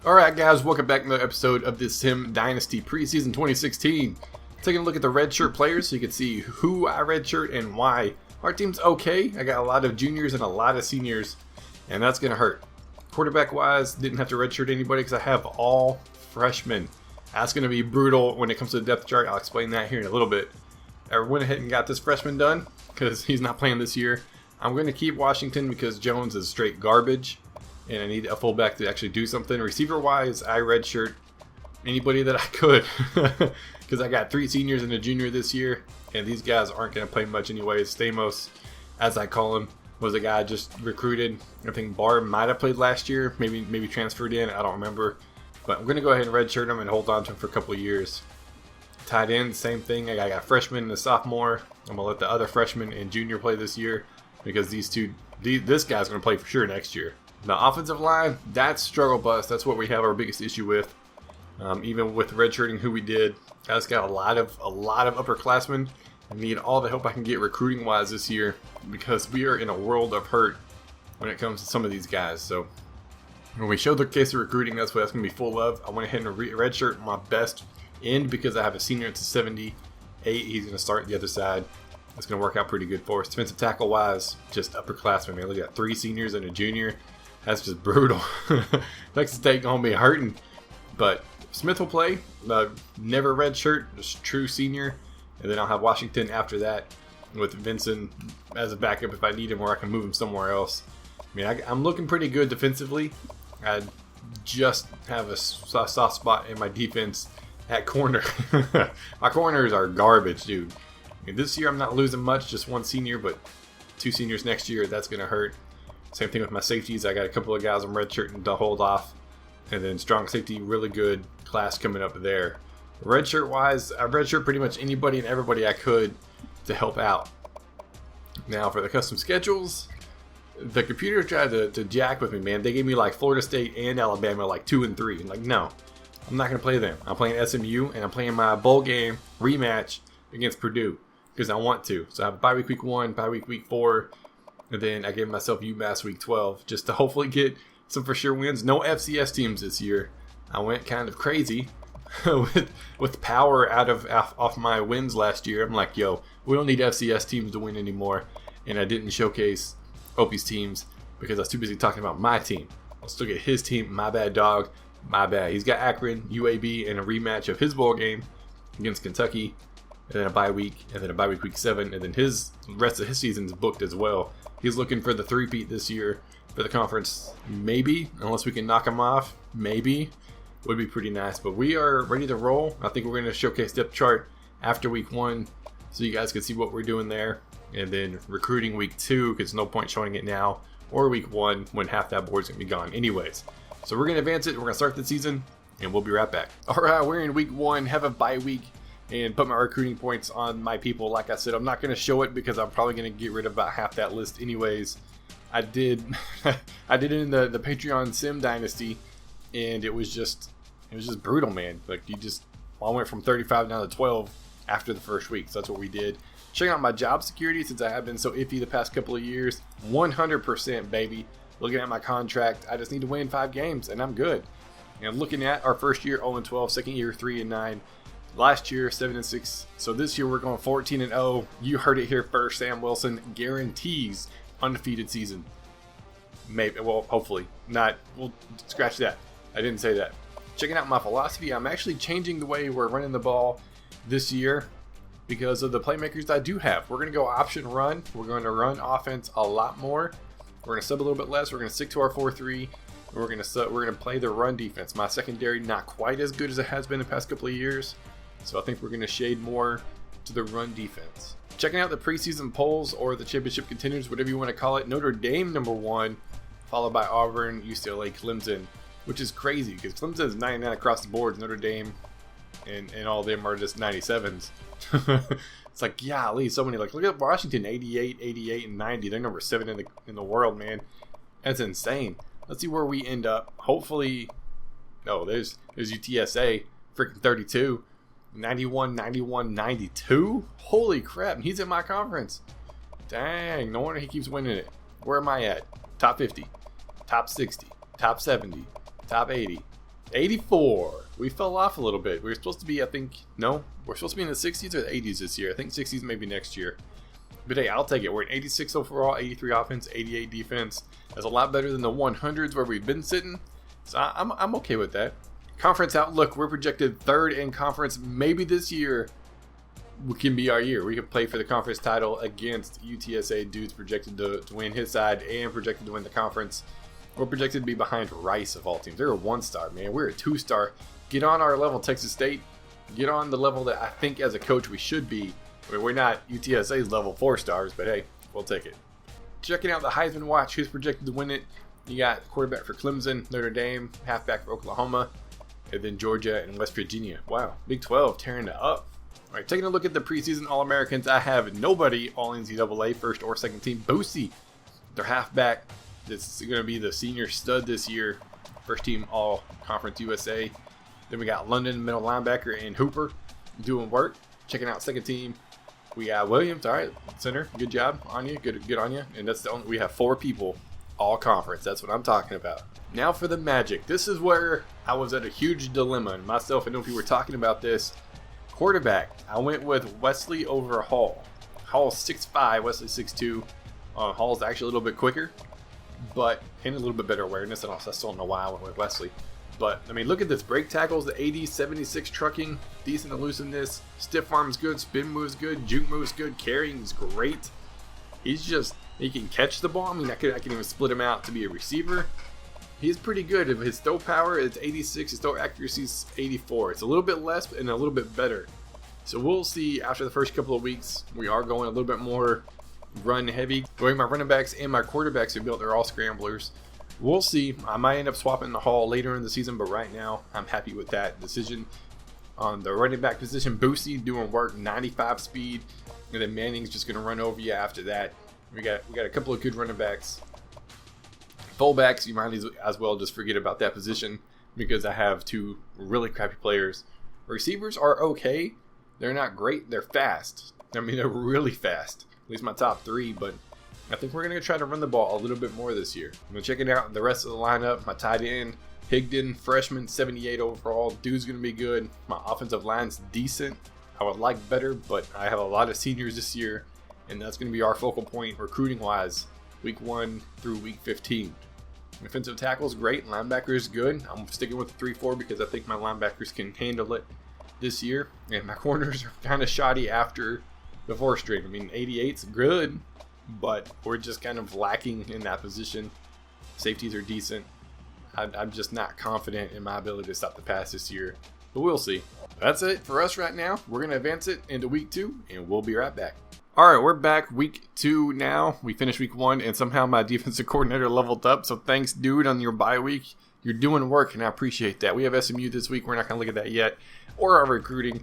Alright guys, welcome back to another episode of this Sim Dynasty Preseason 2016. Taking a look at the redshirt players so you can see who I redshirt and why. Our team's okay. I got a lot of juniors and a lot of seniors, and that's going to hurt. Quarterback wise, didn't have to redshirt anybody because I have all freshmen. That's going to be brutal when it comes to the depth chart. I'll explain that here in a little bit. I went ahead and got this freshman done because he's not playing this year. I'm going to keep Washington because Jones is straight garbage. And I need a fullback to actually do something. Receiver-wise, I redshirt anybody that I could. Because I got 3 seniors and a junior this year. And these guys aren't going to play much anyways. Stamos, as I call him, was a guy I just recruited. I think Barr might have played last year. Maybe transferred in. I don't remember. But I'm going to go ahead and redshirt him and hold on to him for a couple of years. Tight end, same thing. I got a freshman and a sophomore. I'm going to let the other freshman and junior play this year. Because this guy's going to play for sure next year. The offensive line, that's struggle bus. That's what we have our biggest issue with. Even with redshirting who we did, I just got a lot of upperclassmen. I need all the help I can get recruiting wise this year because we are in a world of hurt when it comes to some of these guys. So when we show the case of recruiting, that's what that's going to be full of. I went ahead and redshirt my best end because I have a senior at 78. He's going to start the other side. It's going to work out pretty good for us. Defensive tackle wise, just upperclassmen. Man, we got 3 seniors and a junior. That's just brutal. Texas State gonna be hurting, but Smith will play. Never redshirt, just true senior, and then I'll have Washington after that with Vincent as a backup if I need him, or I can move him somewhere else. I mean, I'm looking pretty good defensively. I just have a soft spot in my defense at corner. My corners are garbage, dude. I mean, this year I'm not losing much, just 1 senior, but 2 seniors next year. That's gonna hurt. Same thing with my safeties. I got a couple of guys I'm redshirting to hold off. And then strong safety, really good class coming up there. Redshirt wise, I redshirt pretty much anybody and everybody I could to help out. Now for the custom schedules, the computer tried to jack with me, man. They gave me like Florida State and Alabama like 2 and 3. I'm like, no, I'm not going to play them. I'm playing SMU and I'm playing my bowl game rematch against Purdue because I want to. So I have bye week 1, bye week 4. And then I gave myself UMass week 12 just to hopefully get some for sure wins. No FCS teams this year. I went kind of crazy with power off my wins last year. I'm like, yo, we don't need FCS teams to win anymore. And I didn't showcase Opie's teams because I was too busy talking about my team. I'll still get his team. My bad, dog. My bad. He's got Akron, UAB, and a rematch of his bowl game against Kentucky. And then a bye week, and then a bye week 7, and then his rest of his season's booked as well. He's looking for the 3-peat this year for the conference. Maybe, unless we can knock him off. Maybe. Would be pretty nice. But we are ready to roll. I think we're going to showcase depth chart after week 1 so you guys can see what we're doing there. And then recruiting week 2, because no point showing it now. Or week 1 when half that board's going to be gone anyways. So we're going to advance it. We're going to start the season, and we'll be right back. Alright, we're in week 1. Have a bye week. And put my recruiting points on my people. Like I said, I'm not going to show it because I'm probably going to get rid of about half that list anyways. I did it in the Patreon Sim Dynasty, and it was just brutal, man. Like I went from 35 down to 12 after the first week. So that's what we did. Checking out my job security since I have been so iffy the past couple of years. 100%, baby. Looking at my contract, I just need to win 5 games, and I'm good. And looking at our first year 0-12, second year 3-9. Last year, 7-6. So this year we're going 14-0. You heard it here first. Sam Wilson guarantees undefeated season. Maybe, well, hopefully not. We'll scratch that. I didn't say that. Checking out my philosophy, I'm actually changing the way we're running the ball this year because of the playmakers I do have. We're going to go option run. We're going to run offense a lot more. We're going to sub a little bit less. We're going to stick to our 4-3. We're going to play the run defense. My secondary not quite as good as it has been the past couple of years. So I think we're going to shade more to the run defense. Checking out the preseason polls or the championship contenders, whatever you want to call it. Notre Dame number 1, followed by Auburn, UCLA, Clemson, which is crazy because Clemson is 99 across the board. Notre Dame and all of them are just 97s. It's like, golly, so many. Like, look at Washington, 88, 88, and 90. They're number 7 in the world, man. That's insane. Let's see where we end up. Hopefully, there's UTSA, freaking 32. 91, 91, 92? Holy crap, he's in my conference. Dang, no wonder he keeps winning it. Where am I at? Top 50, top 60, top 70, top 80, 84. We fell off a little bit. We were supposed to be, I think, no, we're supposed to be in the 60s or the 80s this year. I think 60s maybe next year. But hey, I'll take it. We're at 86 overall, 83 offense, 88 defense. That's a lot better than the 100s where we've been sitting. So I'm okay with that. Conference outlook, we're projected third in conference. Maybe this year can be our year. We can play for the conference title against UTSA. Dude's projected to win his side and projected to win the conference. We're projected to be behind Rice of all teams. They're a 1-star, man. We're a 2-star. Get on our level, Texas State. Get on the level that I think as a coach we should be. I mean, we're not UTSA's level 4 stars, but hey, we'll take it. Checking out the Heisman Watch, who's projected to win it. You got quarterback for Clemson, Notre Dame, halfback for Oklahoma, and then Georgia and West Virginia. Wow, Big 12 tearing it up. All right, taking a look at the preseason All-Americans, I have nobody All-NCAA first or second team. Boosie, their halfback. This is going to be the senior stud this year. First team All-Conference USA. Then we got London, middle linebacker, and Hooper doing work. Checking out second team. We got Williams, all right, center. Good job on you. Good on you. And that's the only. We have 4 people All-Conference. That's what I'm talking about. Now for the Magic. This is where I was at a huge dilemma. And myself and people were talking about this. Quarterback. I went with Wesley over Hall. Hall's 6'5", Wesley 6'2". Hall's actually a little bit quicker. But and a little bit better awareness, and also I still don't know why I went with Wesley. But I mean, look at this: break tackles, the 80, 76 trucking, decent elusiveness, stiff arms good, spin moves good, juke moves good, carrying is great. He can catch the ball. I mean, I can even split him out to be a receiver. He's pretty good. His throw power is 86, his throw accuracy is 84. It's a little bit less and a little bit better. So we'll see after the first couple of weeks. We are going a little bit more run heavy. The way my running backs and my quarterbacks are built, they're all scramblers. We'll see. I might end up swapping the Hall later in the season, but right now I'm happy with that decision. On the running back position, Boosie doing work, 95 speed, and then Manning's just going to run over you after that. We got a couple of good running backs. Fullbacks, you might as well just forget about that position because I have 2 really crappy players. Receivers are okay. They're not great. They're fast. I mean, they're really fast. At least my top 3, but I think we're going to try to run the ball a little bit more this year. I'm going to check it out. The rest of the lineup, my tight end, Higdon, freshman, 78 overall. Dude's going to be good. My offensive line's decent. I would like better, but I have a lot of seniors this year, and that's going to be our focal point recruiting-wise, week 1 through week 15. Defensive tackle's great. Linebacker's good. I'm sticking with the 3-4 because I think my linebackers can handle it this year. And my corners are kind of shoddy after the 4th string. I mean, 88's good, but we're just kind of lacking in that position. Safeties are decent. I'm just not confident in my ability to stop the pass this year, but we'll see. That's it for us right now. We're going to advance it into week 2, and we'll be right back. All right, we're back week 2 now. We finished week 1, and somehow my defensive coordinator leveled up, so thanks, dude, on your bye week. You're doing work, and I appreciate that. We have SMU this week. We're not going to look at that yet, or our recruiting.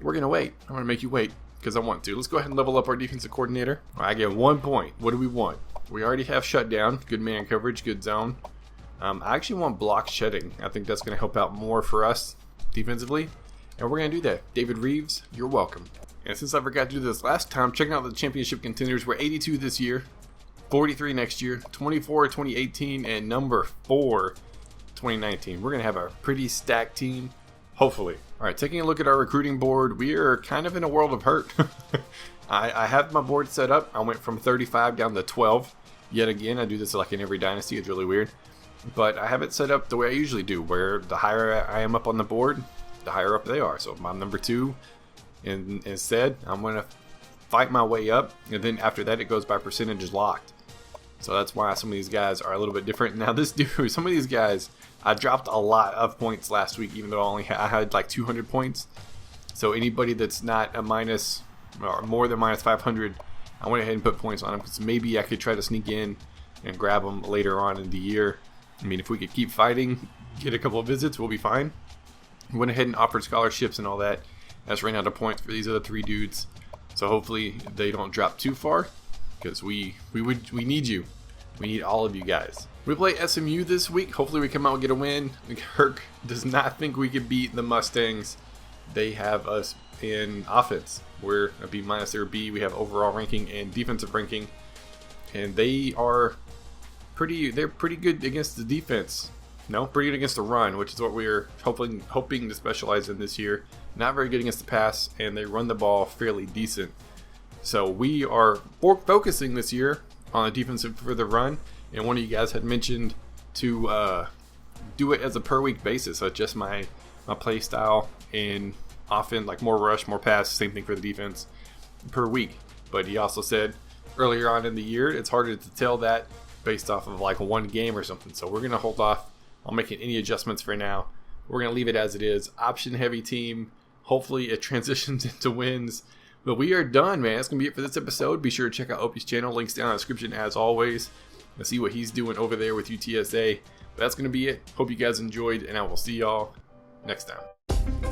We're going to wait. I'm going to make you wait because I want to. Let's go ahead and level up our defensive coordinator. I get 1 point. What do we want? We already have shutdown, good man coverage, good zone. I actually want block shedding. I think that's going to help out more for us defensively, and we're going to do that. David Reeves, you're welcome. And since I forgot to do this last time, checking out the championship contenders, we're 82 this year, 43 next year, 24 2018, and number 4 2019. We're going to have a pretty stacked team, hopefully. All right, taking a look at our recruiting board, we are kind of in a world of hurt. I have my board set up. I went from 35 down to 12. Yet again, I do this like in every dynasty. It's really weird. But I have it set up the way I usually do, where the higher I am up on the board, the higher up they are. So if I'm number 2, and instead, I'm going to fight my way up. And then after that, it goes by percentages locked. So that's why some of these guys are a little bit different. Now this dude, some of these guys, I dropped a lot of points last week, even though I had like 200 points. So anybody that's not a minus or more than minus 500, I went ahead and put points on them because maybe I could try to sneak in and grab them later on in the year. I mean, if we could keep fighting, get a couple of visits, we'll be fine. Went ahead and offered scholarships and all that. That's ran out of points for these other 3 dudes. So hopefully they don't drop too far because we need you. We need all of you guys. We play SMU this week. Hopefully we come out and get a win. Kirk does not think we could beat the Mustangs. They have us in offense. We're a B-, they're a B. We have overall ranking and defensive ranking. And they're pretty good against the defense. No, pretty good against the run, which is what we're hoping to specialize in this year. Not very good against the pass, and they run the ball fairly decent. So we are focusing this year on the defensive for the run, and one of you guys had mentioned to do it as a per week basis. So just my play style, and often like more rush, more pass, same thing for the defense per week. But he also said earlier on in the year, it's harder to tell that based off of like one game or something. So we're going to hold off on making any adjustments for now. We're going to leave it as it is. Option heavy team. Hopefully it transitions into wins. But we are done, man. That's going to be it for this episode. Be sure to check out Opie's channel. Links down in the description as always. And see what he's doing over there with UTSA. But that's going to be it. Hope you guys enjoyed, and I will see y'all next time.